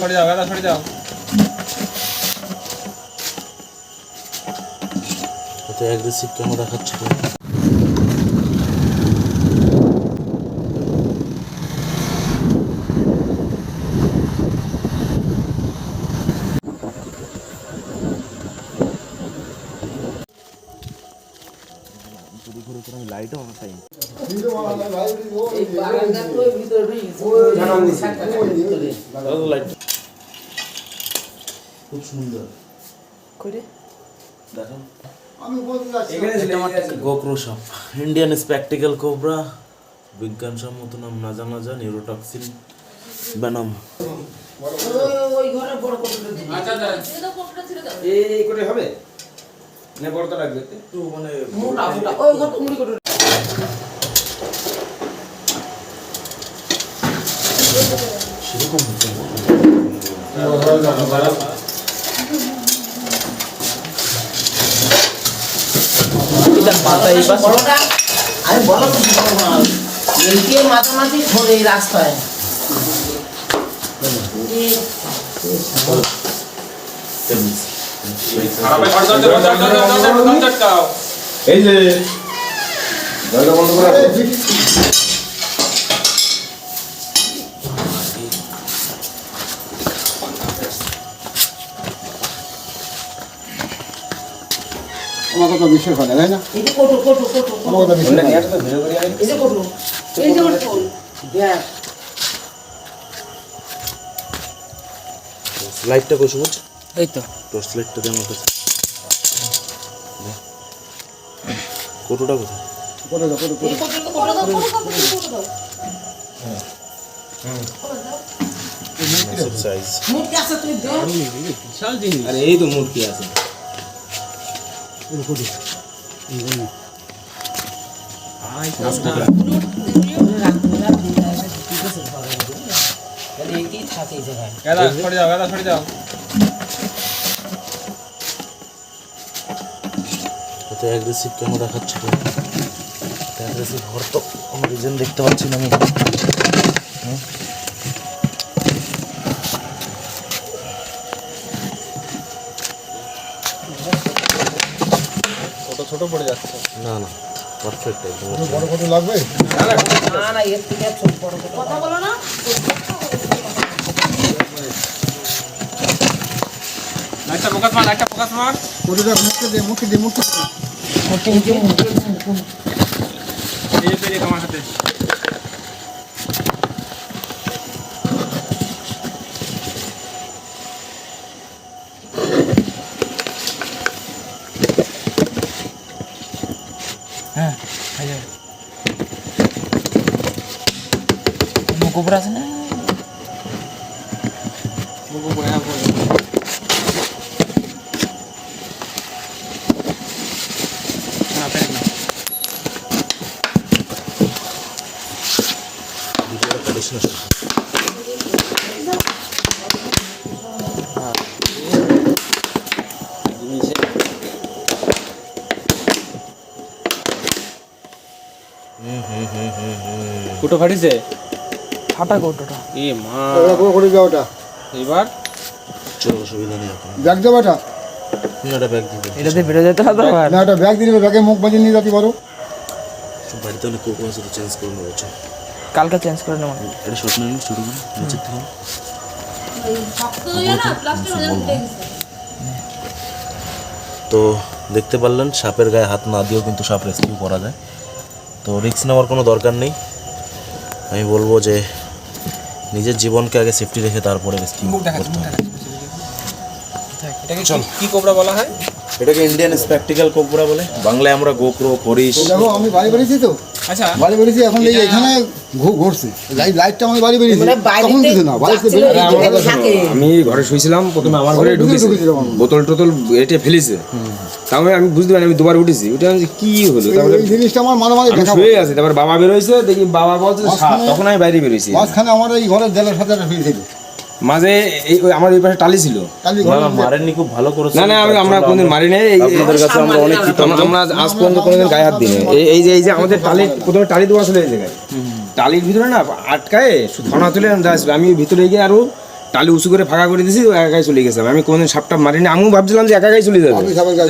সরে যাও দাদা, সরে যাও। এত অ্যাগ্রেসিভ কেন দেখাচ্ছ তুমি? লাইটও অন টাইম। খুব সুন্দর করে দেখো। গোপ্রো শপ, ইন্ডিয়ান স্প্যাকটিক্যাল কোবরা, বিজ্ঞানসম্মত নাম না জানা যা, নিউরোটক্সিন বেনাম। ওই ঘরে বড় কোটটা দিন। আচ্ছা এটা কোটটা ছিল দাও। এই কোটে হবে না? বড়টা লাগবে একটু, মানে মোটা মোটা। ওই ঘর মুড়ি কোটে সেরকম হচ্ছে এটা মাথা এই পাশে বড়টা। আমি বলো তো এলকে মাথামাতি ধরে এই রাস্তায় এই যে দরজা বন্ধ করে আমার কথা বিশ্বাস হয় না, তাই না? এই যে কোটো কোটো কোটো আমার কথা বিশ্বাস হয় না। এই যে কোটো এই যে কোটো দেখ লাইটটা কই সবুজ? এই তো টর্চ লাইটটা দে আমার কাছে। কোটোটা কোথায়? করে দাও, করে দাও। এই কোটো দাও কোটো দাও সাইজ মুখ আছে তুই দে বিশাল জিনিস। আরে এই তো মূর্তি আছে দাদা সরে যাও দাদা, সরে যাও। এত অ্যাগ্রেসিভ কেন দেখাচ্ছ তুমি? অ্যাগ্রেসিভ হওয়ার তো কোনো রিজন দেখতে পাচ্ছি না আমি। ছোট ছোট পড়ে যাচ্ছে। না না, পারফেক্ট একদম। বড় কত লাগবে? না না এর থেকে ছোট বড় কথা বলো না একটা ফোকাস মার, একটা ফোকাস মার। কোটিটা মুখে দে, মুখে দে, মুখে দে। এই পেরে আমার হাতে। হ্যাঁ আরে মুকুবরা আছে না মুখ পড়ে না পড়ে। না পেরে না। ভিডিওটা কাটিস না। কুটো ফাটিছে? ফাটা কোটোটা এ মা, ওটা পুরো করে দাও ওটা। এবার চলো, অসুবিধা নেই এখন। ব্যাগ দাও বেটা। একটা ব্যাগ দিবে। এটাতে বেরো যেতে হবে না, ওটা ব্যাগ দিয়ে দিবে, ব্যাগে মুখ বাজিয়ে নিয়ে যাতে পারো। বাড়িতে অনেক কোকো আছে, তো চেঞ্জ করে নেবো। চল, কালকে চেঞ্জ করে নেব এটা শর্ট নিয়ে শুরু করুন নিচের থেকে। তো দেখতে পারলেন, সাপের গায়ে হাত না দিয়েও কিন্তু সাপ রেস্কিউ করা যায়। তো রিস্ক নেওয়ার কোনো দরকার নেই। আমি বলবো যে নিজের জীবনকে আগে সেফটি রেখে তারপরে রেস্কিউ করতে হবে। এটাকে কি কোবরা বলা হয়? এটাকে ইন্ডিয়ান স্প্যাকটিক্যাল কোবরা বলে, বাংলায় আমরা গোপ্রো, হরিশ। দেখো আমি বাড়ি বেরিয়েছি তো, আচ্ছা বাড়ি বেরিয়েছি এখন এই এখানে ঘুরছে লাইটটা আমি বাড়ি বেরিয়েছি তখন কিছু না বাড়িতে আমি ঘরে শুয়েছিলাম, প্রথমে আমার ঘরে ঢুকেছি, বোতল টোতল এটে ফেলেছে। তারপরে আমি বুঝতে পারি, আমি দুবার উঠেছি, উঠে আমি কি হলো, তারপরে এই জিনিসটা আমার মাঝে মাঝে আমি দেখা শুয়ে আছি। তারপর বাবা বেরোইছে, দেখি বাবা বলছে সাপ, তখন আমি বাইরে বেরোইছি। মাঝখানে আমার এই ঘরের দেলের সাথে একটা ফিরেছিল মাঝে আমার এই পাশে টালি ছিল। কালি না, মারেননি, খুব ভালো করেছে। না না, আমরা কোনদিন মারি নাই। আপনাদের কাছে আমরা অনেক আমরা আজ পর্যন্ত কোনোদিন গায়ে হাত দিই নাই। এই যে আমাদের টালি, প্রথমে টালি দেওয়া ছিল এই জায়গায়, টালির ভিতরে না আটকায় থানা তুলে দেওয়া ছিল। আমি ভিতরে গিয়ে আরো টালি উঁচু করে ফাঁকা করে দিয়েছি, ও একা একাই চলে গেছে। আমি কোনোদিন সাপটা মারিনি, আমিও ভাবছিলাম যে একা একাই চলে যাবে। আপনি সাপের গায়ে